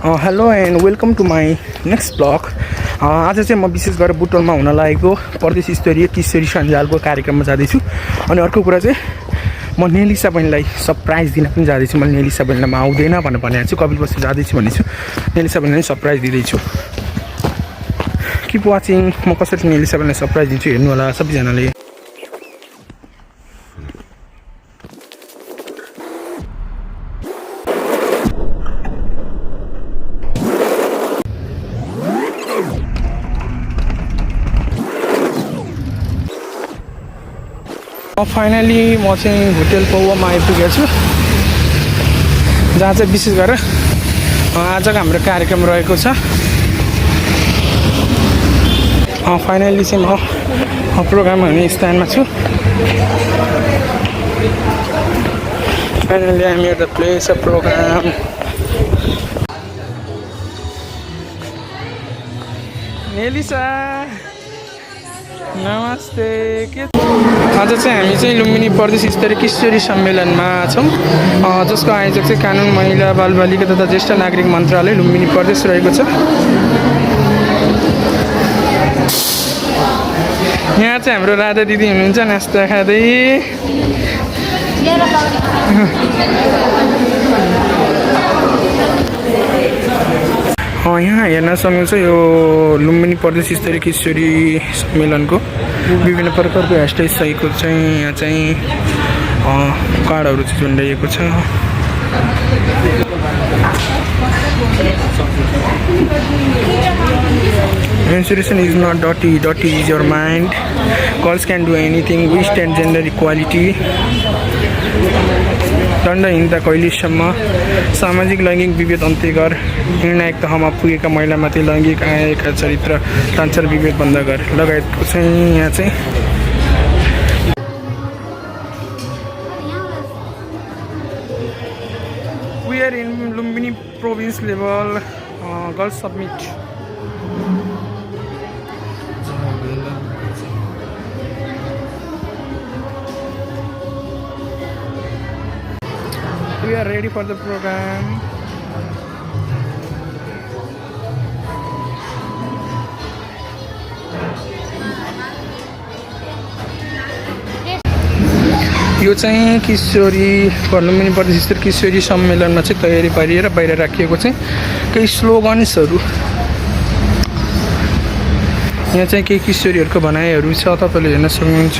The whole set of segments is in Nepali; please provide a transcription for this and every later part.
Hello and welcome to my next blog. आज चाहिँ म विशेष गरेर बुटोलमा हुन लागेको प्रदेश स्तरीय किशोरी सञ्जालको कार्यक्रममा जाँदैछु। अनि अर्को कुरा चाहिँ म नेलिसा बहिनीलाई सरप्राइज दिन पनि जाँदैछु। मैले नेलिसा बहिनीलाई म आउँदैन भनेर भनेको छु, कपिल बस्ती जाँदैछु भनेको छु। नेलिसा बहिनीलाई सरप्राइज दिँदैछु। Keep watching. म कसरी नेलिसा बहिनीलाई सरप्राइज दिन्छु हेर्नु होला सबैजनाले। फाइनली म चाहिँ होटल पौवामा आइपुगेको छु, जहाँ चाहिँ विशेष गरेर आजको हाम्रो कार्यक्रम रहेको छ। फाइनली चाहिँ म प्रोग्राम हुने स्थानमा छु। Finally I'm at the place of program. नेलिसा नमस्ते। के आज चाहिँ हामी चाहिँ लुम्बिनी प्रदेश स्तरीय किशोरी सम्मेलनमा छौँ, जसको आयोजक चाहिँ कानुन, महिला, बालबालिका तथा ज्येष्ठ नागरिक मन्त्रालय लुम्बिनी प्रदेश रहेको छ। यहाँ चाहिँ हाम्रो राधा दिदी हुनुहुन्छ नास्ता खाँदै। यहाँ हेर्न सक्नुहुन्छ यो लुम्बिनी प्रदेश स्तरीय किशोरी सम्मेलनको विभिन्न प्रकारको हेयरस्टाइल सहितको चाहिँ यहाँ चाहिँ कार्डहरू चाहिँ झुन्डाइएको छ। Menstruation is not dirty, dirty is your mind. Girls can do anything. We stand gender equality. दण्डहीनता कहिलेसम्म, सामाजिक लैङ्गिक विभेद अन्त्य गर, निर्णायक तहमा पुगेका महिलामाथि लैङ्गिक आएका चरित्र टान्चर विभेद बन्द गर लगायतको चाहिँ यहाँ चाहिँ we are in Lumbini province level girls summit. We are ready for the program. यो चाहिँ किशोरी लुम्बिनी प्रदेश स्तरीय किशोरी सम्मेलनमा चाहिँ तयारी पारिएर बाहिर राखिएको चाहिँ केही स्लोगन्सहरू। यहाँ चाहिँ केही किशोरीहरूको भनाइहरू छ, तपाईँले हेर्न सक्नुहुन्छ।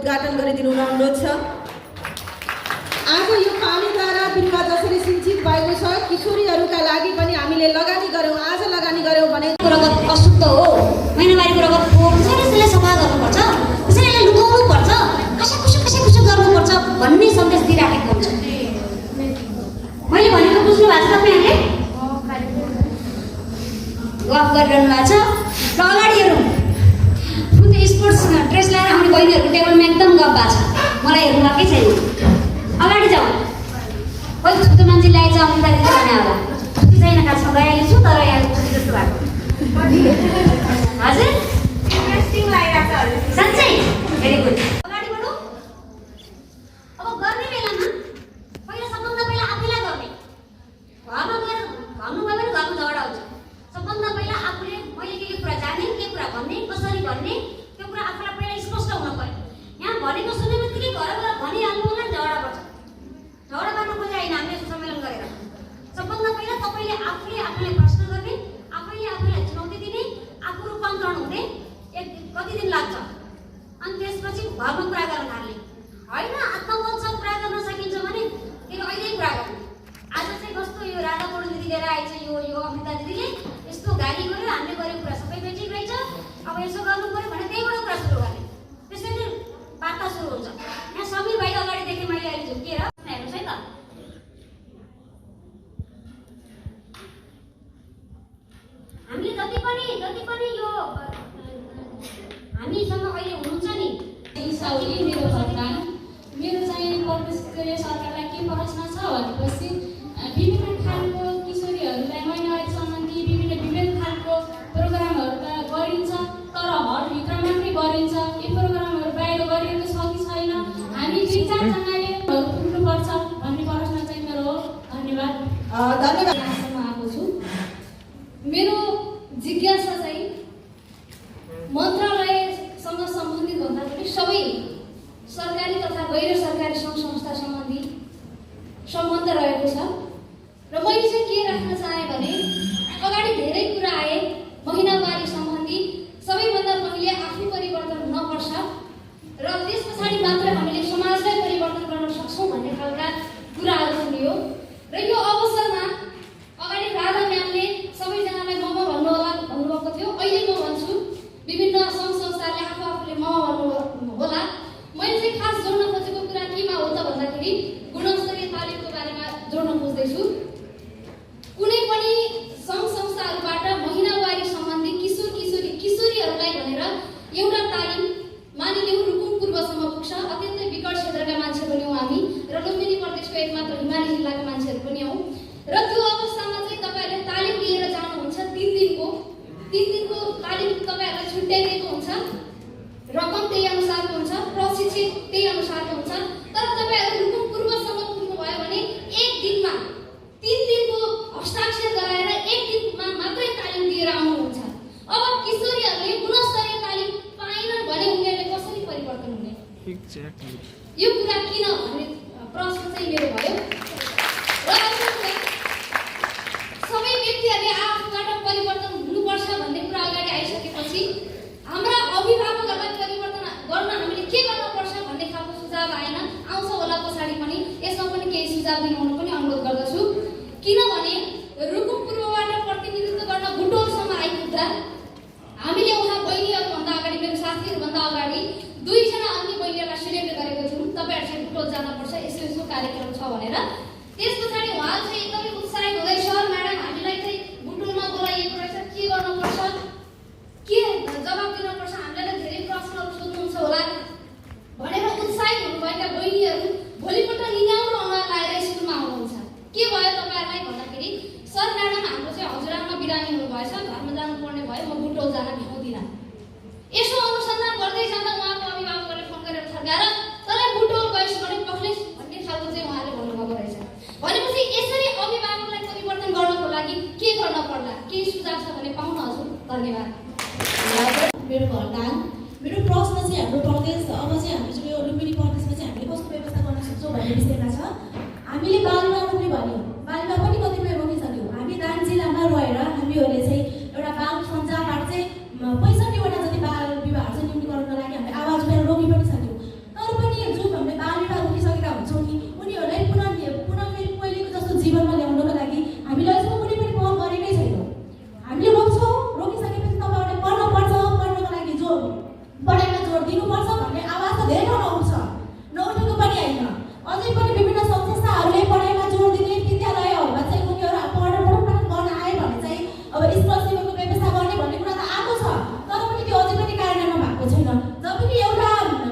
उद्घाटन गरिदिनु हुन अनुरोध छ। आज यो पानीद्वारा बिरुवा जसरी सिंचित भएको छ, किशोरीहरूका लागि पनि हामीले लगानी गऱ्यौँ, आज लगानी गऱ्यौँ भने रगत अशुद्ध हो, महिनावारीको रगत हो, त्यसैले सफा गर्नुपर्छ, त्यसैले लुकाउनुपर्छ, कसै गर्नुपर्छ भन्ने सन्देश दिइराखेको हुन्छ। मैले भनेको बुझ्नु भएको छ तपाईँहरूले? गफ गरिरहनु भएको छ। र अगाडि हेरौँ, स्पोर्ट्स ड्रेस लगाएर आउने बहिनीहरूको टेबलमा एकदम गफ भएको छ, मलाई हेर्नु भएकै छैन। अगाडि जाउँ। कति छुट्टो मान्छे ल्याएछ अमिता दिदी भने होला, छुट्टी छैन, खासमा गइहालेको छु, तर यहाँ छुट्टी जस्तो भएको। हजुर इन्ट्रेस्टिङ लागिरहेको छ साँच्चै, भेरी गुड। अगाडि बढौँ। अब गर्ने बेलामा पहिला सबभन्दा पहिला आफैलाई गर्ने। घरमा गएर भन्नुभयो भने घरमा झगडा हुन्छ। सबभन्दा पहिला आफूले मैले के कुरा जाने, के कुरा भन्ने, कसरी भन्ने, त्यो कुरा आफूलाई पहिला स्पष्ट हुन पर्यो। यहाँ भनेको सुने बित्तिकै घर गएर भनिहाल्नु होला, झगडा पर्छ। झगडा गर्न खोजे होइन हामीले यसो सम्मेलन गरेर। सबभन्दा पहिला तपाईँले आफूले प्रश्न गर्ने, आफैले आफूलाई चुनौती दिने, आफू रूपान्तरण हुने कति दिन लाग्छ, अनि त्यसपछि घरमा कुरा गर्न थाल्ने होइन। आत्मबलसँग कुरा गर्न सकिन्छ भने त्यो अहिले कुरा गर्ने। आज चाहिँ कस्तो यो राधा पौडेल दिदी लिएर आएछ, यो अमिता दिदीले यस्तो गाली गर्यो, हामीले गरेको कुरा सबै बेठिक रहेछ, अब यसो गर्नु पर्यो भने त्यहीबाट कुरा सुरु गर्ने। त्यसैले वार्ता सुरु हुन्छ। यहाँ समीर भाइ अगाडि देखेँ मैले अहिले झुकिएर, हेर्नुहोस् है त। हामीले जति पनि यो हामीसँग अहिले हुनुहुन्छ नि, मेरो सरकार, मेरो चाहिँ प्रदेशले सरकारलाई के प्रश्न छ भनेपछि विभिन्न खालको किशोरीहरूलाई महिनावारी सम्बन्धी विभिन्न खालको प्रोग्रामहरू त गरिन्छ, तर हलभित्र मात्रै गरिन्छ। यो प्रोग्रामहरू बाहिर गरिएको छ कि छैन, हामी दुई चारजनाले पुग्नुपर्छ भन्ने प्रश्न चाहिँ मेरो हो। धन्यवाद। धन्यवाद। आएको छु। मेरो जिज्ञासा चाहिँ मन्त्रालयसँग सम्बन्धित भन्दाखेरि सबै सरकारी तथा गैर सरकारी सङ्घ संस्था सम्बन्धी सम्बन्ध रहेको छ। र मैले चाहिँ के राख्न चाहेँ भने अगाडि धेरै कुरा आए महिनावारी सम्बन्धी। सबैभन्दा पहिले आफू परिवर्तन हुनपर्छ र त्यस पछाडि मात्र हामीले समाजलाई परिवर्तन गर्न सक्छौँ भन्ने खालका कुराहरू सुनियो। र यो अवसरमा अगाडि राधा म्यामले सबैजनालाई ममा भन्नुहोला भन्नुभएको थियो, अहिले म भन्छु। विभिन्न सङ्घ संस्थाहरूले आफूले ममा भन्नु होला। मैले चाहिँ खास जोड्न खोजेको कुरा केमा हो त भन्दाखेरि गुणस्तरीय तालिमको बारेमा जोड्न खोज्दैछु। कुनै पनि सङ्घ संस्थाहरूबाट महिनावारी सम्बन्धी किशोरीहरूलाई भनेर एउटा तालिम मानिलिउँ रुकुम पूर्वसम्म पुग्छ। अत्यन्तै विकट क्षेत्रका मान्छे पनि हौँ हामी र लुम्बिनी प्रदेशको एकमात्र हिमाली जिल्लाका मान्छेहरू पनि हौँ। र त्यो अवस्थामा चाहिँ तपाईँहरूले तालिम लिएर जानुहुन्छ। 3 दिनको तालिम तपाईँहरूलाई छुट्याइदिएको हुन्छ, रकम त्यही अनुसारको हुन्छ, प्रशिक्षित त्यही अनुसारको हुन्छ। तर तपाईँहरू रुकुम पूर्वसम्म पुग्नुभयो भने 1 दिनमा 3 दिनको हस्ताक्षर गराएर 1 दिनमा मात्रै तालिम दिएर आउनुहुन्छ। अब किशोरीहरूले गुणस्तरीय तालिम पाएनन् भने उनीहरूले कसरी परिवर्तन हुने? यो कुरा किन भन्ने प्रश्न चाहिँ मेरो भयो। र सबै व्यक्तिहरूले आफूबाट परिवर्तन हुनुपर्छ भन्ने कुरा अगाडि आइसकेपछि हाम्रा अभिभावकहरूलाई परिवर्तन गर्न हामीले के गर्नुपर्छ भन्ने खालको सुझाव आएन, आउँछ होला पछाडि पनि। यसमा पनि केही सुझाव दिनु पनि अनुरोध गर्दछु। किनभने रुकुम पूर्वबाट प्रतिनिधित्व गर्न बुटोलसम्म आइपुग्दा हामीले उहाँ बहिनीहरूभन्दा अगाडि, मेरो साथीहरूभन्दा अगाडि 2 जना अन्य बहिनीहरूलाई सिलेक्ट गरेको थियौँ, तपाईँहरू चाहिँ बुटोल जानुपर्छ, यस्तो कार्यक्रम छ भनेर। त्यस पछाडि उहाँ चाहिँ एकदमै उत्साहित हुँदै, सर म्याडम हामीलाई चाहिँ बुटोलमा बोलाइएको रहेछ, के गर्नुपर्छ, के जवाब दिनुपर्छ, हामीलाई त धेरै प्रश्नहरू सोध्नुहुन्छ होला भनेर उत्साहित हुनुभएका बहिनीहरू भोलिपल्ट निगाउरो अनुहार लाएर स्कुलमा आउनुहुन्छ। के भयो तपाईँहरूलाई भन्दाखेरि, सर म्याडम हाम्रो चाहिँ हजुरआमा बिरामी हुनुभएछ, घरमा जानुपर्ने भयो, म बुटोल जान भ्याउँदिनँ। यसो अनुसन्धान गर्दै जाँदा उहाँको अभिभावकहरूले फोन गरेर थर्काएर तँलाई बुटोल गइस् भने पक्लिस् भन्ने खालको चाहिँ उहाँले भन्नुभएको रहेछ। भनेपछि यसरी अभिभावकलाई परिवर्तन गर्नको लागि के गर्न पर्ला, के सुझाव छ भने पाउन हजुर। धन्यवाद। मेरो घरदान मेरो प्रश्न चाहिँ हाम्रो प्रदेश अब चाहिँ हामी चाहिँ यो लुम्बिनी प्रदेशमा चाहिँ हामीले कस्तो व्यवस्था गर्न सक्छौँ भन्ने विषयमा छ। हामीले बालुवा रोप्ने भन्यौँ, बालुवा पनि कतिपय रोपिसक्यौँ। हामी दाङ जिल्लामा रहेर हामीहरूले चाहिँ एउटा बाल सञ्जालबाट चाहिँ 65वटा जति बाल विवाहहरू चाहिँ न्यूनीकरणको लागि हामीले आवाज उठाएर रोपि पनि सक्यौँ। तर पढाइमा जोड दिनुपर्छ भन्ने आवाज त धेरै ठाउँमा उठ्छ, नउठेको पनि होइन। अझै पनि विभिन्न संस्थाहरूले पढाइमा जोड दिने विद्यालयहरूमा चाहिँ उनीहरू पढाइ गर्न आए भने चाहिँ अब स्कलरसिपको व्यवस्था गर्ने भन्ने कुरा त आएको छ, तर पनि त्यो अझै पनि कार्यान्वयन भएको छैन। जब पनि एउटा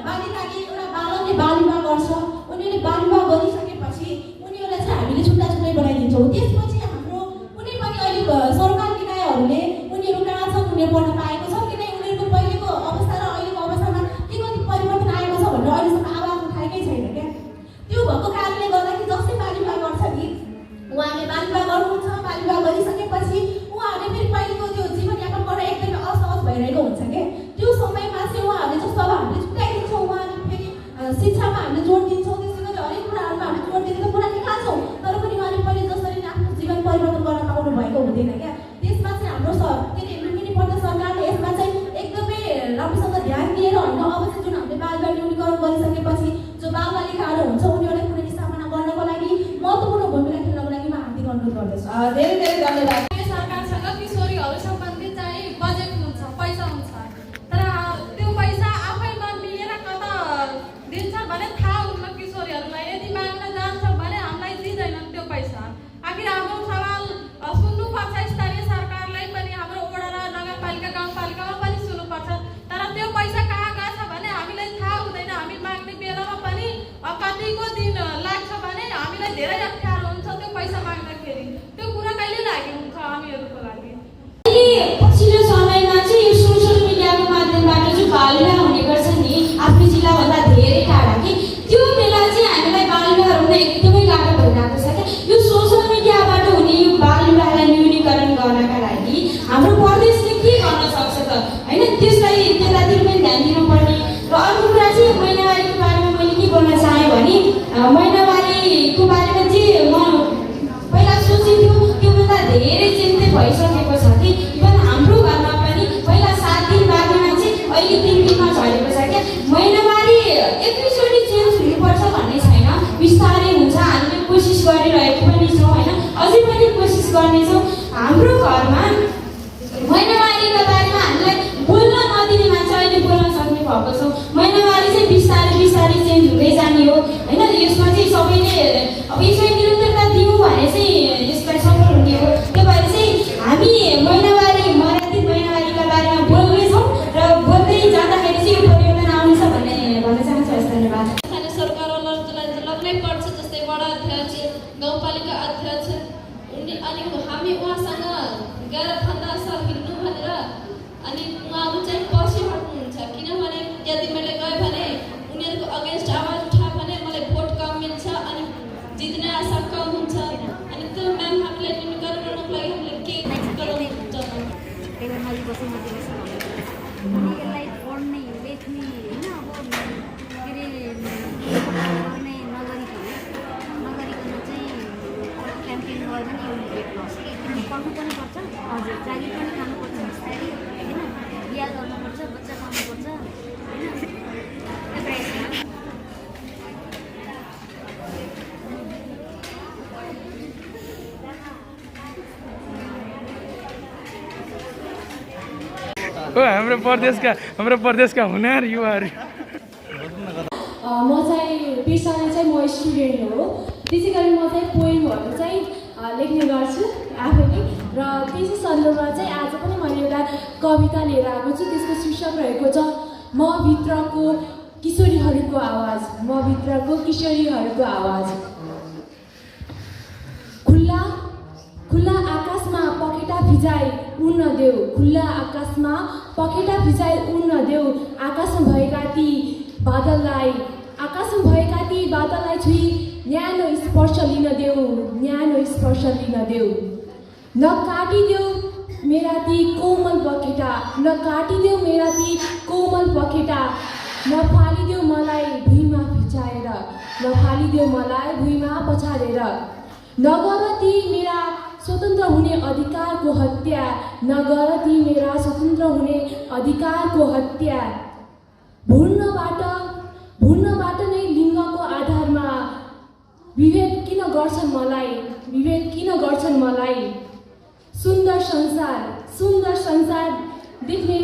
बालिकाले एउटा बालकले बाल विवाह गर्छ, उनीहरूले बाल विवाह गरिसकेपछि उनीहरूलाई चाहिँ हामीले छुट्टा छुट्टै बनाइदिन्छौँ। त्यसपछि हाम्रो कुनै पनि अहिले सरकार निकायहरूले उनीहरू कहाँ छन्, उनीहरू पढ्न पाएको छ कि नै, उनीहरूको पहिलेको अवस्था र अहिलेको अवस्थामा के कति परिवर्तन आएको छ भनेर अहिलेसम्म आवाज उठाएकै छैन क्या। त्यो भएको कारणले गर्दाखेरि जसले बाल विवाह गर्छ नि, उहाँले बाल विवाह गर्नुहुन्छ, बाल विवाह गरिसकेपछि उहाँहरूले फेरि पहिलेको त्यो जीवनयापन गर्न एकदमै असहज भइरहेको हुन्छ क्या। त्यो समयमा चाहिँ उहाँहरूले जस्तो अब हामीले छुट्याइदिन्छौँ, उहाँले फेरि शिक्षामा हामीले जोड दिन्छौँ, त्यसै गरी हरेक कुराहरूमा हामीले जोड दिने कुरा निकाल्छौँ, तर पनि उहाँले पहिले जसरी आफ्नो जीवन परिवर्तन गर्न पाउनु भएको हुँदैन क्या। त्यसमा चाहिँ हाम्रो के अरे लुम्बिनी प्रदेश सरकारले यसमा चाहिँ एकदमै राम्रोसँग ध्यान दिएर होइन, अब चाहिँ जुन हामीले बाल विवाह न्यूनीकरण गरिसकेपछि जो बालबालिकाहरू हुन्छ उनीहरूलाई पुनः स्थापना गर्नको लागि महत्त्वपूर्ण भूमिका खेल्नको लागि म हार्दिक अनुरोध गर्दछु। धेरै धेरै धन्यवाद। सरकारसँग किशोरीहरू सम्बन्धी चाहिँ बजेट हुन्छ, पैसा हुन्छ, तर त्यो पैसा आफैमा मिलेर कता दिन्छ भने थाहा हुन्न किशोरीहरूलाई। यदि माग्न जान्छ भने हामीलाई दिँदैनन् त्यो पैसा। आखिर हाम्रो सवाल सुन्नुपर्छ, स्थानीय सरकारलाई पनि, हाम्रो वडा र नगरपालिका गाउँपालिकामा पनि सुन्नुपर्छ। तर त्यो पैसा कहाँ गएछ भने हामीलाई थाहा हुँदैन। हामी माग्ने बेलामा पनि कतिको दिन लाग्छ भने हामीलाई धेरै अप्ठ्यारो हुन्छ त्यो पैसा माग्दाखेरि। त्यो कुरा कहिले लाग्यो हुन्छ हामीहरूको लागि। पछिल्लो समयमा चाहिँ यो सोसियल मिडियाको माध्यमबाट जो बाल विवाह हुने गर्छ नि, आफ्नो जिल्लाभन्दा धेरै टाढा कि त्यो बेला चाहिँ हामीलाई बाल विवाह हुन एकदमै गाह्रो भइरहेको छ क्या। यो सोसियल मिडियाबाट हुने यो बाल विवाहलाई न्यूनीकरण गर्नका लागि हाम्रो प्रदेशले के गर्न सक्छ त होइन, त्यसलाई त्यतातिर पनि ध्यान दिनुपर्ने। र अर्को कुरा चाहिँ महिनावारीको बारेमा मैले के बोल्न चाहेँ भने महिनावारीको बारेमा चाहिँ म पहिला सोचेको त्योभन्दा धेरै चिन्तित भइसकेको छ कि इभन हाम्रो घरमा पनि पहिला 7 दिन बादमा चाहिँ अहिले 3 दिनमा झरेको छ क्या। महिनावारी एकैचोटि चेन्ज हुनुपर्छ भन्ने छैन, बिस्तारै हुन्छ। हामीले कोसिस गरिरहेको पनि छौँ होइन, अझै पनि कोसिस गर्नेछौँ। हाम्रो घरमा महिनावारीको बारेमा हामीलाई बोल्न नदिने मान्छे अहिले बोल्न सक्ने भएको छौँ। महिनावारी चाहिँ बिस्तारै बिस्तारै चेन्ज हुँदै जाने हो होइन। यसमा चाहिँ सबैले अब यसलाई निरन्तरता दिउँ भने चाहिँ यसलाई सफल हुने हो। त्यो भएर चाहिँ हामी मर्यादित महिनावारीका बारेमा बोल्नेछौँ र बोल्दै जाँदाखेरि चाहिँ यो परिवर्तन आउनेछ भन्ने भन्न चाहन्छु। धन्यवाद। स्थानीय सरकारहरूलाई लाग्नै पर्छ, जस्तै वडा अध्यक्ष, गाउँपालिका अध्यक्ष, अनि हामी उहाँसँग गएर भन्दा सर हिँड्नु भनेर, अनि उहाँहरू चाहिँ पछि हट्नुहुन्छ। किनभने यदि मैले गएँ भने उनीहरूको अगेन्स्ट आवाज उठायो भने मलाई भोट कम मिल्छ अनि जित्ने आशा कम हुन्छ। अनि त्यो म्याम हामीले न्यूनीकरण गर्नको लागि हामीले के गराउनु हुन्छ? उनीहरूलाई पढ्ने लेख्ने होइन, अब के अरे गर्ने नगरिकन चाहिँ क्याम्पेन गर्दा नि एकदमै पढ्नु पनि पर्छ, हजुर जागिर पनि खानुपर्छ, बिस्तारै होइन, बिहा गर्नुपर्छ, बच्चा पाउनुपर्छ होइन। हाम्रो प्रदेशका हुनार युवाहरू म चाहिँ पेसाले चाहिँ म स्टुडेन्ट हो, त्यसै गरी म चाहिँ पोएमहरू चाहिँ लेख्ने गर्छु आफैले। र त्यसै सन्दर्भमा चाहिँ आज पनि मैले एउटा कविता लिएर आएको छु। त्यसको शीर्षक रहेको छ म भित्रको किशोरीहरूको आवाज। म भित्रको किशोरीहरूको आवाज। खुल्ला आकाशमा पखेटा भिजाई उड्न देऊ, खुल्ला आकाशमा पखेटा भिजाई उड्न देऊ, आकाशमा भएका ती बादललाई छुई न्यानो स्पर्श लिन देऊ, न्यानो स्पर्श लिन देऊ। नकाटिदेऊ मेरा ती कोमल पखेटा, नकाटिदेऊ मेरा ती कोमल पखेटा, नफालिदेऊ मलाई भुइँमा भिजाएर, नफालिदेऊ मलाई भुइँमा पछारेर। नगर ती मेरा स्वतन्त्र हुने अधिकारको हत्या, नगर ती मेरा स्वतन्त्र हुने अधिकारको हत्या। भ्रूणबाट नै लिङ्गको आधारमा विभेद किन गर्छन् मलाई, सुन्दर संसार देख्ने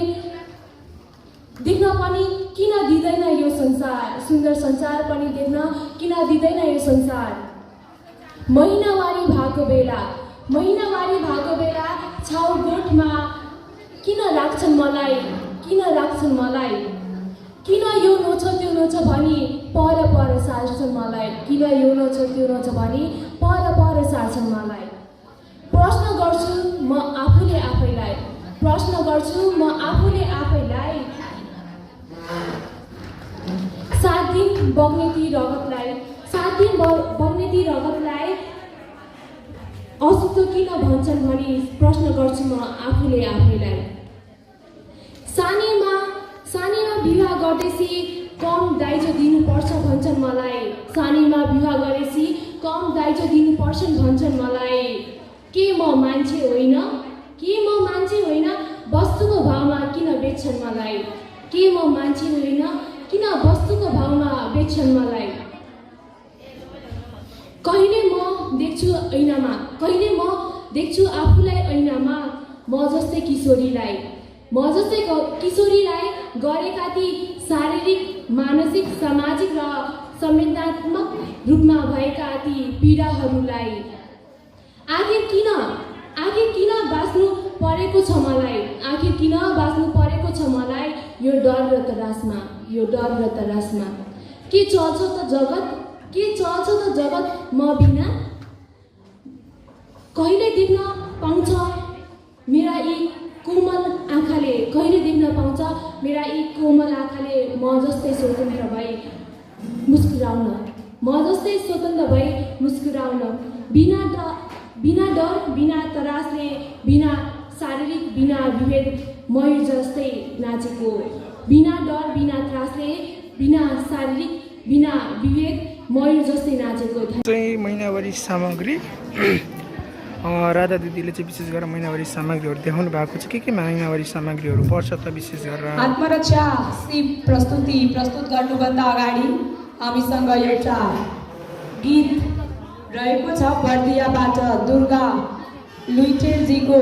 देख्न पनि किन दिँदैन यो संसार, सुन्दर संसार पनि देख्न किन दिँदैन यो संसार। महिनावारी भएको बेला छाउ गोठमा किन राख्छन् मलाई, किन यो नोछ त्यो नोछ भनी पर सार्छन् मलाई, किन यो नोछ त्यो नोछ भनी पर सार्छन् मलाई। प्रश्न गर्छु म आफूले आफैलाई, 7 दिन बग्ने ती रगतलाई अशुद्ध किन भन्छन् भनी प्रश्न गर्छु म आफूले आफैलाई। सानीमा विवाह गरेपछि कम दाइजो दिनुपर्छ भन्छन् मलाई, सानीमा विवाह गरेपछि कम दाइजो दिनुपर्छ भन्छन् मलाई। के म मान्छे होइन वस्तुको भावमा किन बेच्छन् मलाई, के म मान्छे होइन किन वस्तुको भावमा बेच्छन् मलाई। कहिले म देख्छु आफूलाई ऐनामा, म जस्तै किशोरीलाई गरेका ती शारीरिक, मानसिक, सामाजिक र संवेदनात्मक रूपमा भएका ती पीडाहरूलाई। आखिर किन बाँच्नु परेको छ मलाई, यो डर र तरासमा। के चल्छ त जगत म बिना। कहिले देख्न पाउँछ मेरा यी कोमल आँखाले म जस्तै स्वतन्त्र भई मुस्कुराउन, बिना डर, बिना तरासले, बिना शारीरिक, बिना विभेद मयूर जस्तै नाचेको। बिना डर, बिना त्रासले, बिना शारीरिक, बिना विभेद मयूर जस्तै नाचेको। चाहिँ महिनावारी सामग्री राधा दिदीले चाहिँ विशेष गरेर महिनावारी सामग्रीहरू देखाउनु भएको छ। के महिनावारी सामग्रीहरू पर्छ त विशेष गरेर? आत्मरक्षा शिव प्रस्तुत गर्नुभन्दा अगाडि हामीसँग एउटा गीत रहेको छ बर्दियाबाट दुर्गा लुइटेलजीको।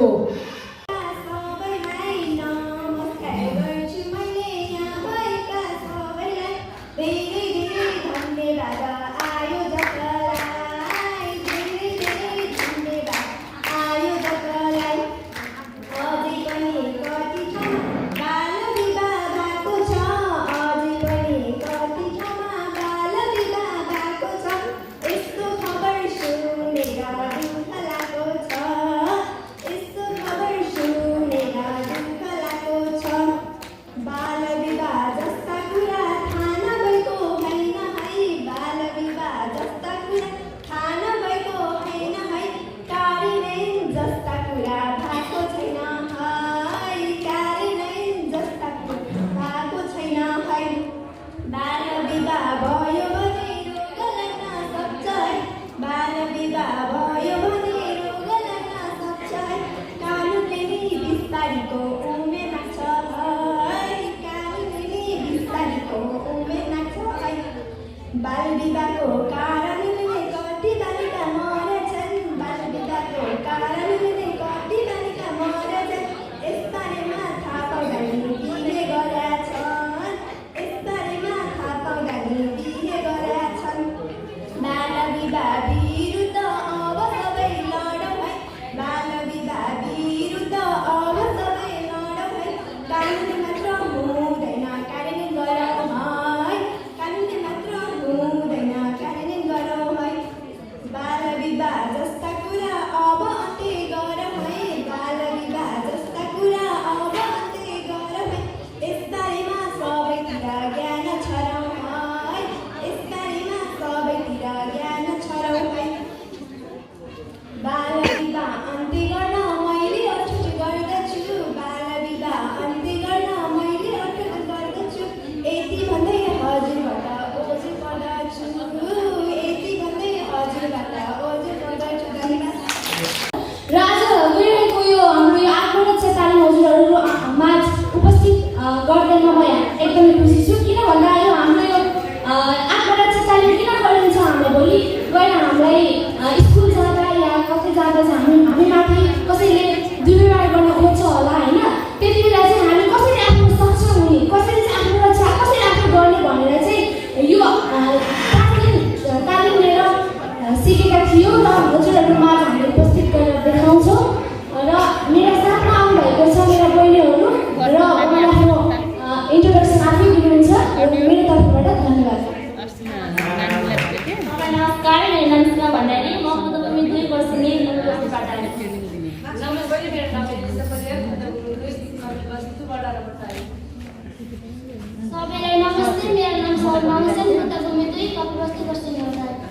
कसैले दुर्व्यवहार गर्न खोज्छ होला होइन, त्यति बेला चाहिँ हामी कसरी आफ्नो सक्षम हुने, कसरी चाहिँ आफ्नो Formamos el departamento y capaz de personalidad.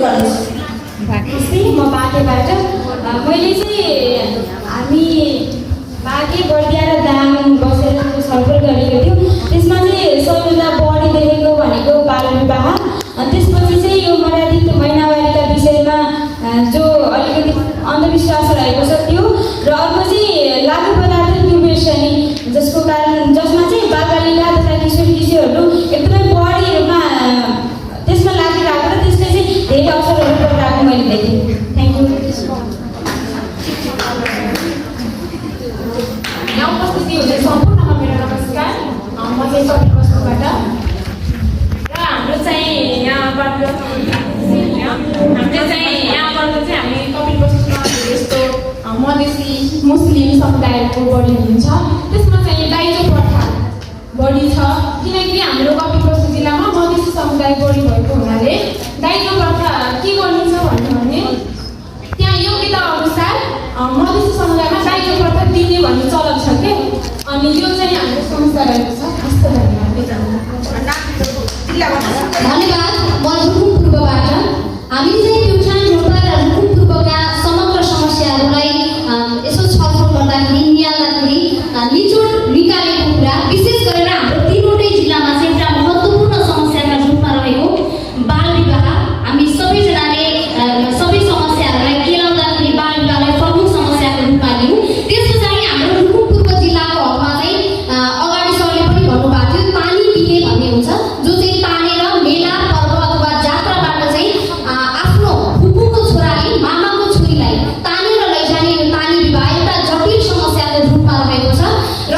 गर्नुहोस्। जस्तै म बाँकेबाट मैले चाहिँ हामी बाँके बर्दिया र दाङ बसेर छलफल गरेको थियौँ। त्यसमा चाहिँ सबैभन्दा बढी देखेको भनेको बाल विवाह, त्यसपछि चाहिँ यो मर्यादित महिनावारीका विषयमा जो अलिकति अन्धविश्वास रहेको छ त्यो, र अर्को चाहिँ लागु पदार्थ दुर्व्यसनी जसमा चाहिँ बालबालिका तथा किशोरीहरू एकदमै बढी रूपमा त्यसमा लागिरहेको र त्यसले चाहिँ धेरै अवसरहरू परिरहेको मैले देखेँ। Thank you. यहाँ उपस्थिति हुने सम्पूर्णमा मेरो नमस्कार। म चाहिँ कपिल बस्नुबाट र हाम्रो चाहिँ यहाँबाट हामी कपिल बस्नुमा यस्तो मधेसी मुस्लिम समुदायको बढी हुनुहुन्छ। त्यसमा चाहिँ दाइजो प्रथा बढी छ, किनकि हाम्रो कपिल बस्नु जिल्लामा मधेसी समुदाय बढी भएको हुनाले दाइजो प्रथा के गर्नुहुन्छ भने त्यहाँ योग्यता अनुसार मधेसी समुदायमा दाइजो प्रथा दिने भन्ने चलन छ के, अनि यो चाहिँ हाम्रो समस्या रहेको छ। हस्त धन्यवाद। म रुकुम पूर्वबाट हामीले चाहिँ प्युठान रोडमा र रुकुम पूर्वका समग्र समस्याहरूलाई यसो छलफल गर्दाखेरि निहाल्दाखेरि निचोड निकालेको कुरा विशेष गरेर हाम्रो तीनवटै जिल्लामा चाहिँ एउटा महत्त्वपूर्ण समस्याका रूपमा रहेको बाल विवाह, हामी सबैजनाले सबै समस्याहरूलाई केलाउँदाखेरि बाल विवाहलाई प्रमुख समस्याको रूपमा लियौँ। त्यस पछाडि हाम्रो रुकुम पूर्व जिल्लाको हकमा चाहिँ अगाडि सरले पनि भन्नुभएको थियो तानी बिहे भन्ने हुन्छ, जो चाहिँ तानेर मेला पर्व अथवा जात्राबाट चाहिँ आफ्नो फुपूको छोराले मामाको छोरीलाई तानेर लैजाने यो तानी विवाह एउटा जटिल समस्याको रूपमा रहेको छ। र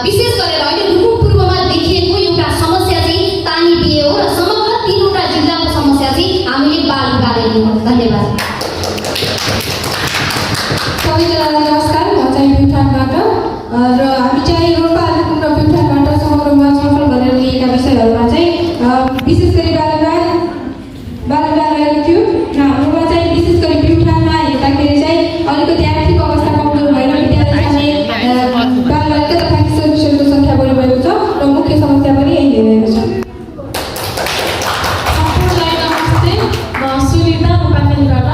विशेष गरेर अहिले रुकुम पूर्वमा देखिएको एउटा समस्या चाहिँ तानी बिहे हो र समग्र तीनवटा जिल्लाको समस्या चाहिँ हामीले बाल विवाहले लियौँ। धन्यवाद। सबैजनालाई नमस्कार। म चाहिँ प्युठानबाट र हामी चाहिँ रोल्पा रुकुम र प्युठानबाट समग्रमा छलफल गरेर लिएका विषयहरूमा चाहिँ विशेष गरी बाल विवाह रहेको थियो र हाम्रोमा चाहिँ विशेष गरी प्युठानमा हेर्दाखेरि चाहिँ अलिकति आर्थिक अवस्था कमजोर भएर विद्यालयले बालबालिका तथा किशोरको सङ्ख्या बढी भएको छ र मुख्य समस्या पनि यही रहेको छ। सम्पूर्णलाई नमस्ते। म सुनिता रूपान्तरीबाट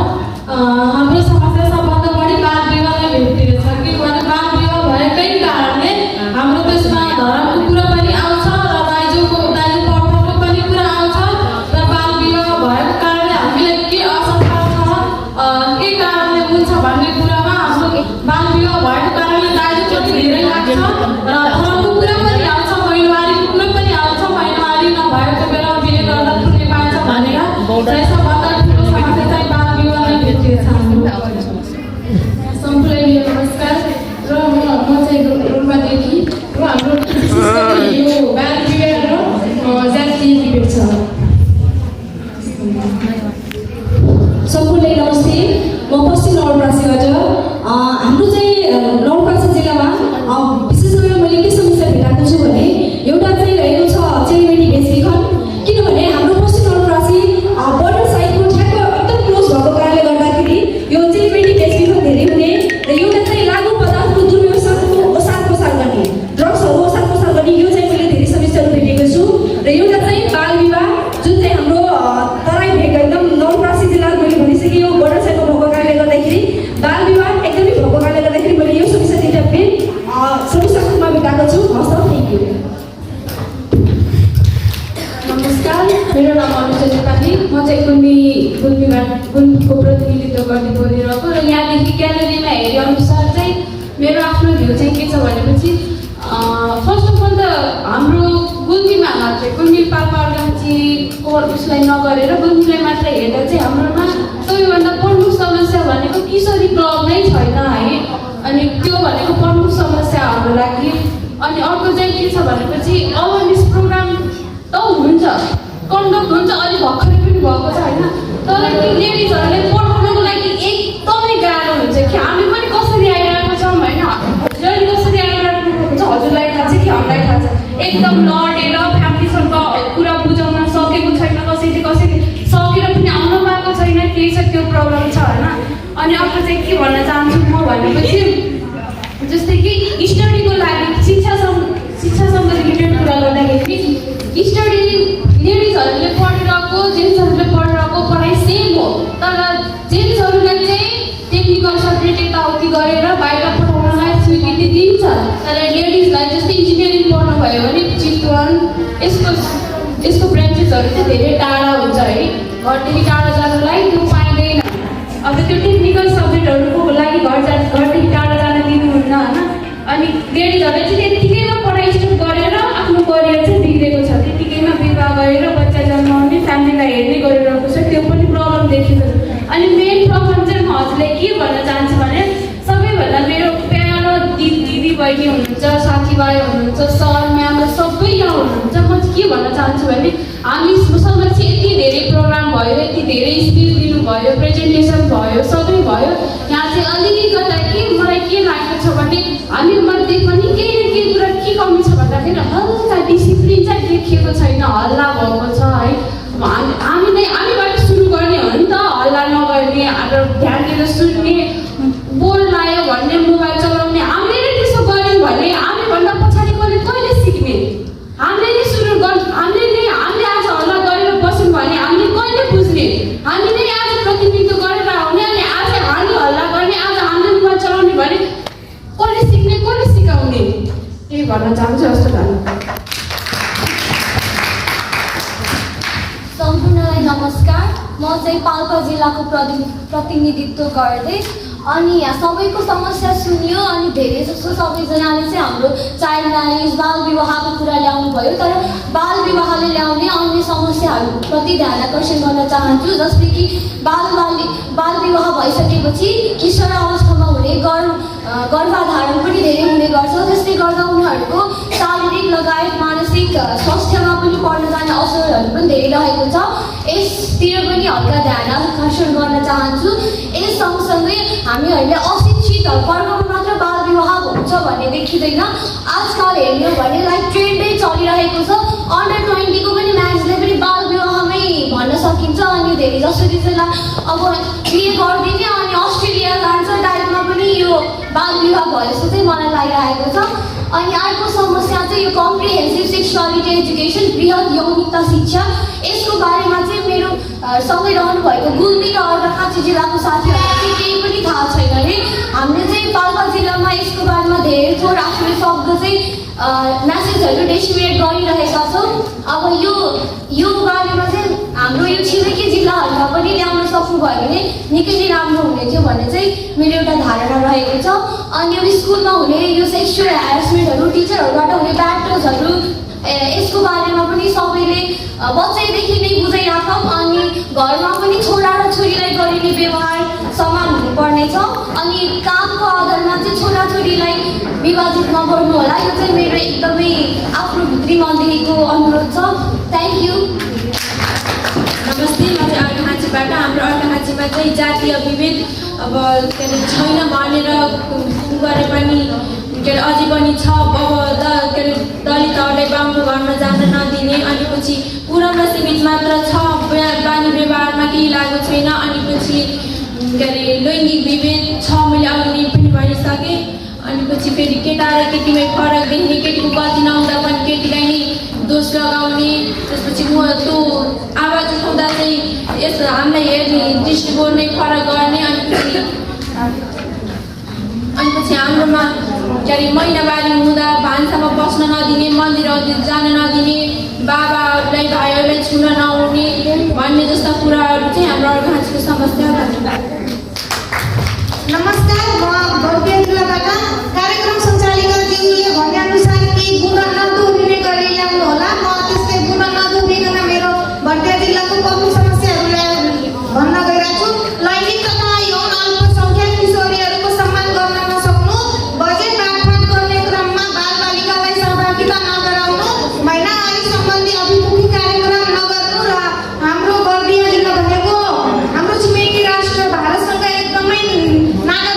हाम्रो समस्या सबभन्दा बढी बाल विवाहलाई भेटिएको छ, किनभने बाल विवाह भएकै कारणले हाम्रो देशमा धर्मको कुरा पनि आउँछ र दाइजो प्रथाको पनि कुरा आउँछ र बाल विवाह भएको कारणले हामीलाई के असर छ के कारणले हुन्छ भन्ने कुरामा हाम्रो बाल विवाह भएको कारणले दाइजो चोटि धेरै लाग्छ र धर्मको कुरा पनि आउँछ, महिनावारी कुनै पनि आउँछ, महिनावारी नभएको बेलामा बिहे गर्दा पुण्य पाइन्छ भनेर सबभन्दा ठुलो समस्या चाहिँ बाल विवाहलाई भेटिएको छ। सम्पूर्णलाई मेरो नमस्कार र म चाहिँ रोल्पादेखि र हाम्रो यो बाल विवाह र जातीय विभेद छ। सम्पूर्णलाई नमस्ते। म पश्चिम नवलपरासीबाट हाम्रो चाहिँ नवलपरासी जिल्लामा विशेष गरेर मैले के समस्या भेटाएको छु भने एउटा चाहिँ रहेको छ चेलीबेटी बेचबिखन, किनभने हाम्रो पश्चिम नवलपरासी बोर्डर साइडको ठ्याक्क एकदम क्लोज भएको कारणले गर्दाखेरि यो चेलीबेटी बेचबिखन धेरै हुने र एउटा चाहिँ लागु पदार्थको दुर्व्यवसायको ओसार पसार गर्ने, ड्रग्सहरू ओसार पसार गर्ने, यो चाहिँ मैले धेरै समस्याहरू भेटेको छु। र एउटा चाहिँ बाल विवाह जुन चाहिँ हाम्रो तराई भेग एकदम नवलपरासी जिल्ला मैले भनिसकेँ यो बोर्डर साइडको भएको कारणले गर्दाखेरि बाल विवाह एकदमै भएको कारणले गर्दाखेरि मैले यो समस्या दुईवटा मेन समस्याको रूपमा भेटाएको छु। हस्, थ्याङ्क यू। नमस्कार, मेरो नाम अनुजा नेपाली। म चाहिँ गुल्मीको प्रतिनिधित्व गर्ने बोलिरहेको र यहाँदेखि ग्यालेरीमा हेरे अनुसार चाहिँ मेरो आफ्नो भ्यू चाहिँ के छ भनेपछि फर्स्ट अफ अल त हाम्रो गुल्मीमा मात्रै गुल्मी पाल्पा अर्गानजीको उसलाई नगरेर गुल्मीलाई मात्र हेर्दा चाहिँ हाम्रोमा सबैभन्दा प्रमुख समस्या भनेको किशोरी क्लब नै छैन है, अनि त्यो भनेको प्रमुख समस्या हाम्रो लागि। अनि अर्को चाहिँ के छ भनेपछि अवेरनेस प्रोग्राम त हुन्छ, कन्डक्ट हुन्छ, अलिक भर्खरै पनि भएको छ होइन, तर त्यो लेडिजहरूले पढाउनको लागि एकदमै गाह्रो हुन्छ कि हामी पनि कसरी आइरहेको छौँ होइन, हजुरले कसरी आइरहेको हुन्छ हजुरलाई थाहा छ कि हामीलाई थाहा छ, एकदम लडेर फ्यामिलीसँग कुरा बुझाउन सकेको छैन, कसैले सकेर पनि आउनु पाएको छैन, केही छ त्यो प्रब्लम छ होइन। अनि अर्को चाहिँ के भन्न चाहन्छु म भनेपछि जस्तै कि स्टडीको लागि शिक्षासँग रिलेटेड कुरा गर्दाखेरि स्टडी लेडिजहरूले पढिरहेको जेन्ट्सहरूले पढिरहेको पढाइ सेम हो, तर जेन्ट्सहरूलाई चाहिँ टेक्निकल सब्जेक्ट यताउति गरेर बाहिर पठाउनलाई स्वीकृति दिन्छ, तर लेडिजलाई जस्तै इन्जिनियरिङ पढ्नुभयो भने चितवन यसको ब्रान्चेसहरू चाहिँ धेरै टाढा हुन्छ है, घरदेखि टाढा जानुलाई त्यो पाइँदैन। अब त्यो टेक्निकल सब्जेक्टहरूको लागि घरदेखि टाढा जान दिनुहुन्न होइन। अनि लेडिजहरूले चाहिँ त्यत्तिकैमा पढाइ स्टार्ट गरेर आफ्नो करियर चाहिँ बिग्रेको छ, त्यत्तिकैमा विवाह गरेर बच्चा जन्माउने फ्यामिलीलाई हेर्ने गरिरहेको छ, त्यो पनि प्रब्लम देखेको छ। अनि मेन प्रब्लम चाहिँ म हजुरलाई के भन्न चाहन्छु भने सबैभन्दा मेरो प्यारो दिदी बहिनी हुनुहुन्छ, साथीभाइ हुनुहुन्छ, सर म्याम सबै यहाँ हुनुहुन्छ। म चाहिँ के भन्न चाहन्छु भने हामीसँग चाहिँ यति धेरै प्रोग्राम भयो, यति धेरै स्पिच दिनुभयो, प्रेजेन्टेसन भयो, सबै भयो। यहाँ चाहिँ अलिकता के मलाई के लागेको छ भने हामीमध्ये पनि केही न केही कुरा के कमी छ भन्दाखेरि हल्का डिसिप्लिन चाहिँ देखिएको छैन, हल्ला भएको छ है। हामीबाट सुरु गर्ने हो नि त, हल्ला नगर्ने, ध्यान दिएर सुन्ने, बोल लायो भन्ने, मोबाइल चलाउने। हामीले त्यसो गऱ्यौँ भने हामीभन्दा पछाडि कहिले सिक्ने? हामीले आज हल्ला गरेर बस्यौँ भने हामीले कहिले बुझ्ने? हामीले आज प्रतिनिधित्व गरेर आउने अनि आज हामी हल्ला गर्ने, आज हामीले मोबाइल चलाउने भने कहिले सिक्ने, कहिले सिकाउने? त्यही भन्न चाहन्छु जस्तो लाग्छ। सम्पूर्णलाई नमस्कार। म चाहिँ पाल्पा जिल्लाको प्रतिनिधित्व गर्दै अनि यहाँ सबैको समस्या सुनियो अनि धेरै जस्तो सबैजनाले चाहिँ हाम्रो चाइल्ड म्यारेज, बाल विवाहको कुरा ल्याउनु भयो। तर बाल विवाहले ल्याउने अन्य समस्याहरूप्रति ध्यान आकर्षण गर्न चाहन्छु, जस्तै कि बाल विवाह भइसकेपछि किशोर अवस्थामा हुने गर्भाधारण पनि धेरै हुने गर्छ, जसले गर्दा उनीहरूको शारीरिक लगायत मानसिक स्वास्थ्यमा पनि पर्न जाने असरहरू पनि धेरै रहेको छ। यसतिर पनि हल्का ध्यान आकर्षण गर्न चाहन्छु। यस सँगसँगै हामीहरूले अशिक्षित वर्गमा मात्र बाल विवाह हुन्छ भन्ने देखिँदैन। आजकल हेर्ने हो भने लाइक ट्रेन्डै चलिरहेको छ, अन्डर 20 को पनि म्यारेजलाई पनि बाल विवाहमै भन्न सकिन्छ। अनि धेरै जसरी चाहिँ अब बिहे गरिदिने अनि अस्ट्रेलिया जान्छ टाइपमा पनि यो बाल विवाह भयो जस्तो चाहिँ मलाई लागिरहेको छ। अनि अर्को समस्या चाहिँ यो कम्प्रिहेन्सिभ सेक्सुअलिटी एजुकेसन, बृहत यौनिकता शिक्षा, यसको बारेमा चाहिँ मेरो सँगै रहनुभएको गुल्मी र अर्घाखाँची जिल्लाको साथीहरूलाई चाहिँ केही पनि थाहा छैन अरे। हामीले चाहिँ पाल्पा जिल्लामा यसको बारेमा धेरै थोर आफूले सक्दो चाहिँ म्यासेजहरू डिस्ट्रिब्युट गरिरहेका छौँ। अब यो बारेमा चाहिँ हाम्रो यो छिमेकी जिल्लाहरूमा पनि ल्याउन सक्नुभयो भने निकै नै राम्रो हुने थियो भन्ने चाहिँ मेरो एउटा धारणा रहेको छ। अनि अब स्कुलमा हुने यो सेक्सुअल ह्यारेसमेन्टहरू, टिचरहरूबाट हुने ब्याड टचहरू, यसको बारेमा पनि सबैले बच्चैदेखि नै बुझाइराखौँ। अनि घरमा पनि छोरा र छोरीलाई गरिने व्यवहार समान हुनुपर्ने छ। अनि कामको आधारमा चाहिँ छोराछोरीलाई विभाजित नगर्नु होला, यो चाहिँ मेरो एकदमै आफ्नो भित्री मनदेखिको अनुरोध छ। Thank you. नमस्ते, म चाहिँ अर्घाखाँचीबाट। हाम्रो अर्घाखाँचीमा चाहिँ जातीय विभेद अब के अरे छैन भनेर गरे पनि के अरे अझै पनि छ। अब के अरे दलितहरूलाई बाहुनको घरमा जान नदिने, अनि पछि पुरानो सिबिज मात्र छ, बानी व्यवहारमा केही लागेको छैन। अनि पछि के अरे लैङ्गिक विभेद छ, मैले अघि पनि भनिसकेँ। अनि पछि फेरि केटा र केटीमै फरक देख्ने, केटीको गति नहुँदा पनि केटीलाई नै दोष लगाउने, त्यसपछि त्यो आवाज उठाउँदा चाहिँ यस हामीलाई हेर्ने दृष्टिकोण नै फरक गर्ने। अनि पछि हाम्रोमा के अरे महिनावारी हुँदा भान्सामा बस्न नदिने, मन्दिरहरू जान नदिने, बाबाहरूलाई भाइहरूलाई छुन नहुने भन्ने जस्ता कुराहरू चाहिँ हाम्रो अर्घाखाँचीको समस्या। धन्यवाद। नमस्कार, म भव्य जिल्लाबाट। कार्यक्रम सञ्चालिकाज्यूले भनेअनुसार केही गुण नदोहोरिने गरी ल्याउनु होला। म त्यस्तै गुण नदोहोरिकन मेरो भव्य जिल्लाको प्रमुख समस्याहरूलाई भन्न गइरहेको छु। लैङ्गिक तथा यौन अल्पसङ्ख्यक किशोरीहरूको सम्मान गर्न नसक्नु, बजेट बाँडफाँड गर्ने क्रममा बालबालिकालाई सहभागिता नगराउनु, महिलावारी सम्बन्धी अभिमुखी कार्यक्रम नगर्नु र हाम्रो बर्दिया जिल्ला भनेको हाम्रो छिमेकी राष्ट्र भारतसँग एकदमै नाता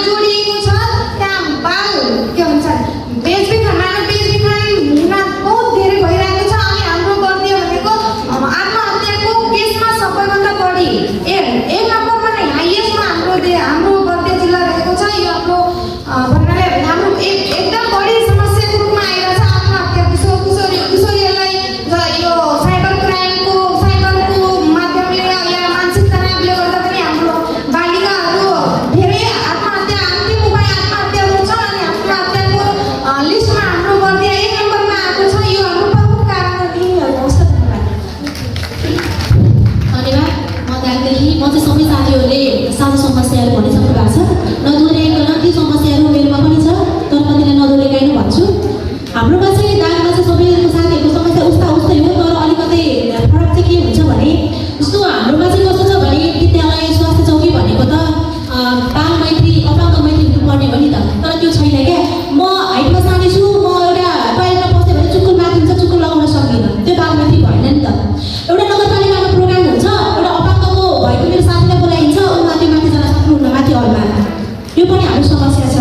पनि हाम्रो समस्या छ।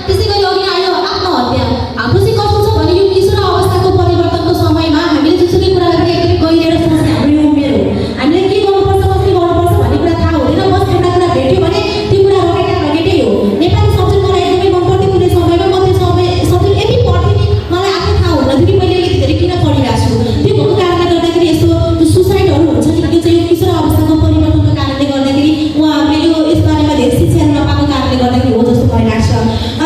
त्यसै गरी अघि आयो आत्महत्या। हाम्रो चाहिँ कस्तो छ भने यो किशोर अवस्थाको परिवर्तनको समयमा हामीले जुनसुकै कुरालाई पनि एकदमै गहिरिएर सोच्ने हाम्रो यो उमेर हो। हामीले के गर्नुपर्छ कसरी गर्नुपर्छ भन्ने कुरा थाहा हुँदैन। बस एउटा कुरा भेट्यो भने त्यो कुरा रोकेका रोकेकै हो। नेपाली सब्जेक्ट मलाई एकदमै मन पर्थ्यो कुनै समयमा। म त्यो सब्जेक्ट यति पढ्थेँ नि मलाई आफै थाहा हुँदैन कि मैले यति धेरै किन पढिरहेको छु। त्यो भएको कारणले गर्दाखेरि यस्तो सुसाइडहरू हुन्छ नि त्यो चाहिँ यो किशोर अवस्थाको परिवर्तनको कारणले गर्दाखेरि उहाँहरूले यो यसबारेमा धेरै शिक्षा नपाएको कारणले गर्दाखेरि हो जस्तो भइरहेको छ।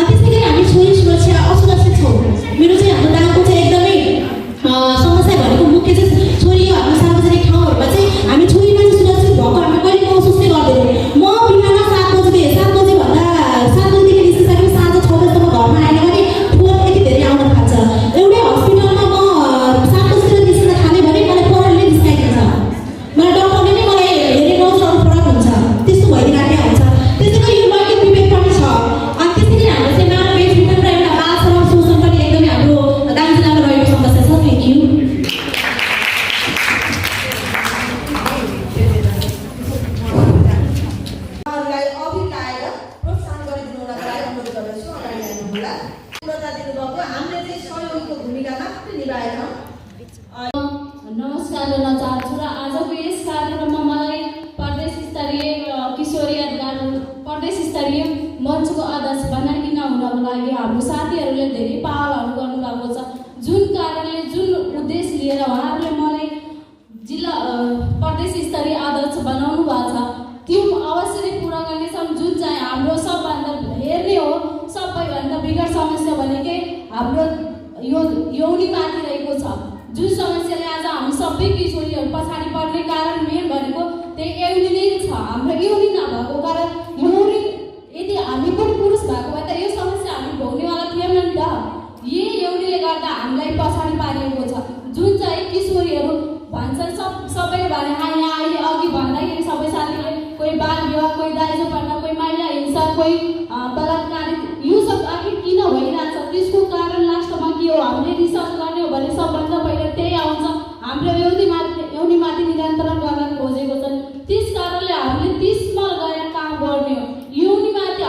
त्यसै गरी हामी छोरी सुरक्षा असुरक्षित छौँ। मेरो चाहिँ हाम्रो दाङको चाहिँ एकदमै समस्या भनेको मुख्य चाहिँ छोरी हाम्रो सार्वजनिक ठाउँहरूमा चाहिँ हामी छोरीमा चाहिँ सुरक्षित भएको हामी कहिले महसुस नै गर्दैनौँ। म बिहान 7 बजीभन्दा 7 बजीदेखि निस्किसकेपछि साँझ 6 बजीसम्म घरमा आएन भने फोन यति धेरै आउन थाल्छ। एउटै हस्पिटलमा म 7 बजीतिर निस्किन थालेँ भने मलाई पढाइले निस्काइदिन्छ। मलाई डक्टरले नै मलाई हेरेर नजरहरू फरक हुन्छ। त्यस्तो भइरहेको हुन्छ। त्यसै गरी यो लैङ्गिक विभेद पनि छ। अनि त्यसै गरी हाम्रो चाहिँ मानव बेचबिखन र एउटा बाल श्रम शोषण पनि एकदमै हाम्रो दाङ जिल्लामा रहेको समस्या छ। Thank you. उहाँहरूलाई अभिलाएर प्रोत्साहन गरिदिनुको लागि अनुरोध गर्दछु। अगाडि आउनुहोला। पूर्णता दिनुभएको हामीले चाहिँ सहयोगको भूमिका मात्रै निभाएनौँ। नमस्कार गर्न चाहन्छु र आजको यस कार्यक्रममा मलाई प्रदेश स्तरीय किशोरी अधिकार प्रदेश स्तरीय मञ्चको अध्यक्ष बनाइदिन हुनको लागि हाम्रो साथीहरूले धेरै पहलहरू गर्नुभएको छ। जुन कारणले जुन उद्देश्य लिएर उहाँहरूले मलाई जिल्ला प्रदेश स्तरीय अध्यक्ष बनाउनु भएको छ त्यो अवश्य नै पुरा गर्नेछौँ। जुन चाहिँ हाम्रो सबभन्दा हेर्ने हो सबैभन्दा बिगड समस्या भनेकै हाम्रो यौनीमाथि रहेको छ। जुन समस्याले आज हामी सबै किशोरीहरू पछाडि पर्ने कारण मेन भनेको त्यही यौनी नै छ। हाम्रो यौनी नभएको कारण यौनी यदि हामी पनि पुरुष भएको भए त यो समस्या हामी भोग्नेवाला थिएनौँ नि त। यही यौनीले गर्दा हामीलाई पछाडि पारिएको छ। जुन चाहिँ किशोरीहरू भन्छन् सबै भने अहिले अघि भन्दाखेरि सबै साथीले कोही बाल विवाह कोही दाइजोपना कोही महिला हिंसा कोही बलात्कारित यो सब आखिर किन भइरहेछ त्यसको कारण लास्टमा के हो हामीले रिसर्च गर्ने हो भने सबभन्दा पहिला त्यही आउँछ। हाम्रो यौनीमाथि नियन्त्रण गर्न खोजेको छ। त्यस कारणले हामीले त्यसमा गएर काम गर्ने हो। यौनीमाथि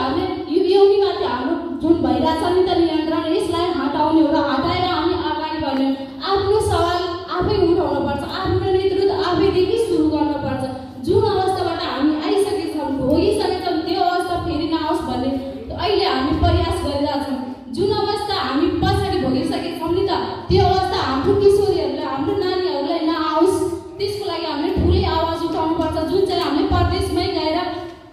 हाम्रो जुन भइरहेछ नि त नियन्त्रण यसलाई हटाउने हो र हटाएर हामी अगाडि बढ्ने हो। आफ्नो सवाल आफै उठाउनुपर्छ। आफ्नो नेतृत्व आफैदेखि सुरु गर्नुपर्छ। जुन अवस्थाबाट हामी आइसकेछौँ भोगिसकेछौँ त्यो अवस्था फेरि नआओस् भन्ने अहिले हामी प्रयास गरिरहेछौँ। जुन अवस्था हामी पछाडि भोगिसकेछौँ नि त त्यो अवस्था हाम्रो किशोरीहरूलाई हाम्रो नानीहरूलाई नआओस् त्यसको लागि हामीले ठुलै आवाज उठाउनुपर्छ। जुन चाहिँ हामीले प्रदेशमै गएर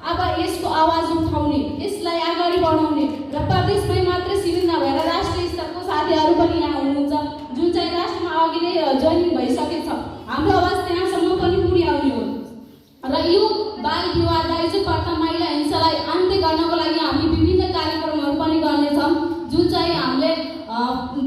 अब यसको आवाज उठाउने यसलाई अगाडि बढाउने र प्रदेशमै मात्रै सीमित नभएर राष्ट्रिय स्तरको साथीहरू पनि यहाँ हुनुहुन्छ जुन चाहिँ राष्ट्रमा अघि नै जोइनिङ भइसकेको छ। हाम्रो आवाज त्यहाँसम्म पनि पुर्याउने हो र यो बाल विवाह दाइजोपना महिला हिंसालाई अन्त्य गर्नको लागि हामी विभिन्न कार्यक्रमहरू पनि गर्नेछौँ। जुन चाहिँ हामीले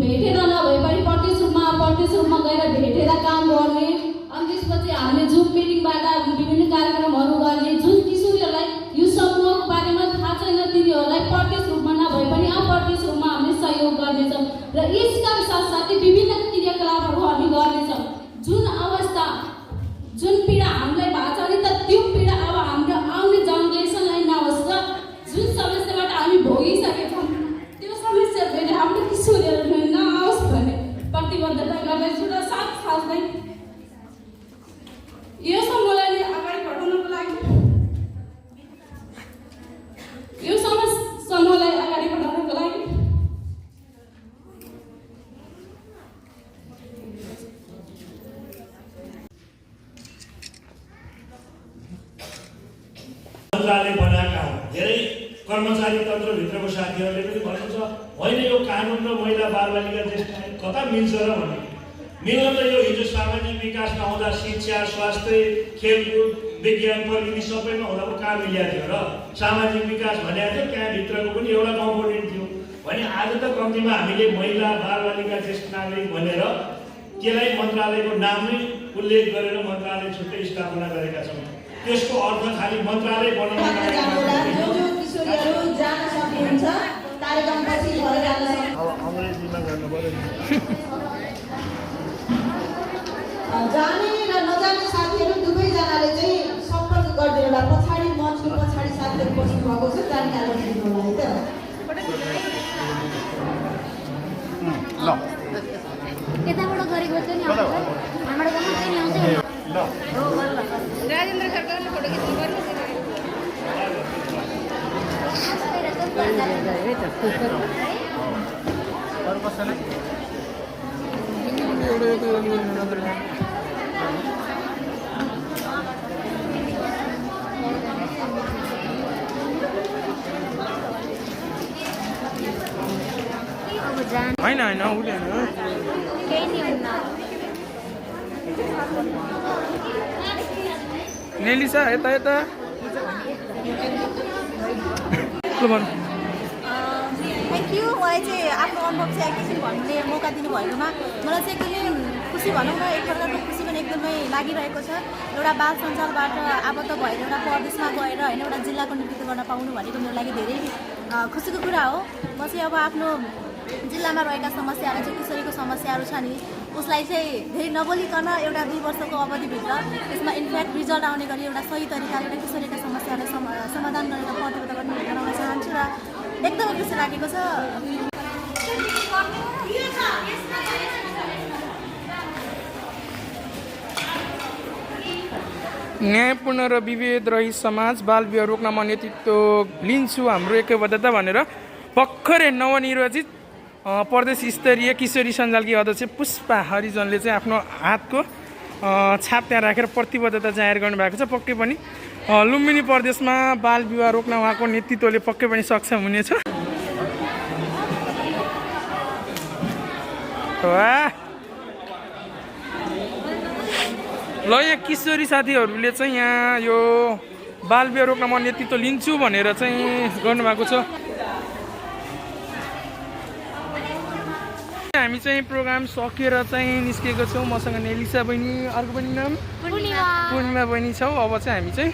भेटेर नभए पनि प्रत्यक्ष रूपमा गएर भेटेर काम गर्ने अनि त्यसपछि हामीले जुम मिटिङबाट विभिन्न कार्यक्रमहरू गर्ने। जुन किशोरीहरूलाई यो समूहको बारेमा थाहा छैन तिनीहरूलाई प्रत्यक्ष रूपमा नभए पनि अप्रत्यक्ष रूपमा हामीले सहयोग गर्नेछौँ र यसका साथसाथै विभिन्न क्रियाकलापहरू हामी गर्नेछौँ। जुन अवस्था जुन पीडा हामीलाई भएको छ नि त त्यो पीडा अब हाम्रो आउने जेनेरेसनलाई नहोस् र जुन समस्याबाट हामी भोगिसकेछौँ त्यो समस्या फेरि हाम्रो किशोरीहरूलाई नआओस् भन्ने प्रतिबद्धता गर्दैछु र साथसाथै यो समूहलाई अगाडि बढाउनको लागि मन्त्रालय बनाएका धेरै कर्मचारी तन्त्रभित्रको साथीहरूले पनि भन्नुहुन्छ होइन यो कानुन र महिला बालबालिका ज्येष्ठ कता मिल्छ र भन्ने मिल्न त यो हिजो सामाजिक विकास नहुँदा शिक्षा स्वास्थ्य खेलकुद विज्ञान प्रविधि सबैमा हुँदा कहाँ मिलिएको थियो र सामाजिक विकास भनेको थियो त्यहाँभित्रको पनि एउटा कम्पोनेन्ट थियो भने आज त कम्तीमा हामीले महिला बालबालिका ज्येष्ठ नागरिक भनेर त्यसलाई मन्त्रालयको नाममै उल्लेख गरेर मन्त्रालय छुट्टै स्थापना गरेका छौँ। त्यसको अर्थ खालि मन्त्रालय बनाउन किशोरीहरू जान सक्नुहुन्छ कार्यक्रमपछि घर जान अङ्ग्रेजीमा गर्नुपर्यो जाने र नजाने साथीहरू दुवैजनाले चाहिँ सम्पर्क गरिदिनु होला। पछाडि मञ्चको पछाडि साथीहरू बस्नु भएको छ जानकारी यताबाट गरेको चाहिँ नि आउँछ हाम्रो गाउँमा चाहिँ नि आउँछ हो बल्ल राजेन्द्र सरकारले फोटो खिच्नु पर्ने होइन होइन हुँदैन केही नि हुन्न नेलिसा यता यता थ्याङ्क यू मलाई चाहिँ आफ्नो अनुभव चाहिँ एकैछिन भन्ने मौका दिनुभएकोमा मलाई चाहिँ एकदमै खुसी भनौँ न एक प्रकारको खुसी पनि एकदमै लागिरहेको छ एउटा बाल सञ्जालबाट आबद्ध भएर एउटा प्रदेशमा गएर होइन एउटा जिल्लाको नेतृत्व गर्न पाउनु भनेको मेरो लागि धेरै खुसीको कुरा हो म चाहिँ अब आफ्नो जिल्लामा रहेका समस्याहरू चाहिँ किशोरीको समस्याहरू छ नि उसलाई चाहिँ धेरै नबोलिकन एउटा 2 वर्षको अवधिभित्र त्यसमा इन्फ्याक्ट रिजल्ट आउने गरी एउटा सही तरिकाले एउटा किशोरीका समस्याहरूलाई समाधान गरेर प्रतिबद्ध गर्न चाहन्छु र एकदमै खुसी लागेको छ न्यायपूर्ण र विभेद रहित समाज बाल विवाह रोक्न म नेतृत्व लिन्छु हाम्रो एकबद्धता भनेर भर्खरै नवनिर्वाचित प्रदेश स्तरीय किशोरी सञ्जालकी अध्यक्ष पुष्पा हरिजनले चाहिँ आफ्नो हातको छाप त्यहाँ राखेर प्रतिबद्धता जाहेर गर्नुभएको छ। पक्कै पनि लुम्बिनी प्रदेशमा बाल विवाह रोक्न उहाँको नेतृत्वले पक्कै पनि सक्षम हुनेछ। ल यहाँ किशोरी साथीहरूले चाहिँ यहाँ यो बाल विवाह रोक्न म नेतृत्व लिन्छु भनेर चाहिँ गर्नुभएको छ। हामी चाहिँ प्रोग्राम सकेर चाहिँ निस्केको छौँ। मसँग नेलिसा बहिनी, अर्को बहिनी नाम पूर्णिमा बहिनी छौँ। अब चाहिँ हामी चाहिँ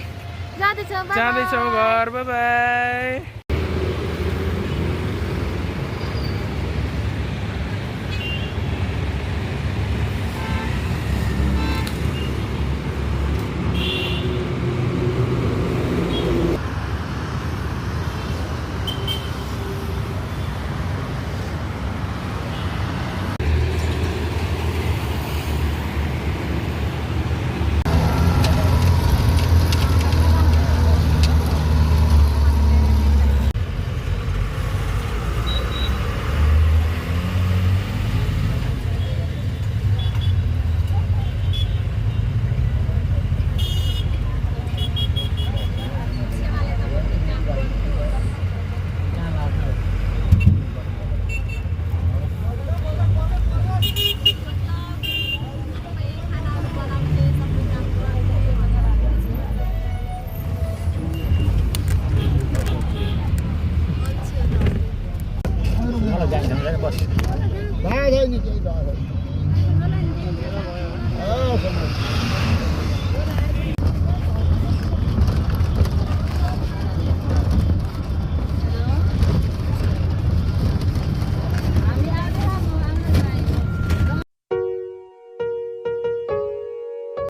जाँदैछौँ घर। By by.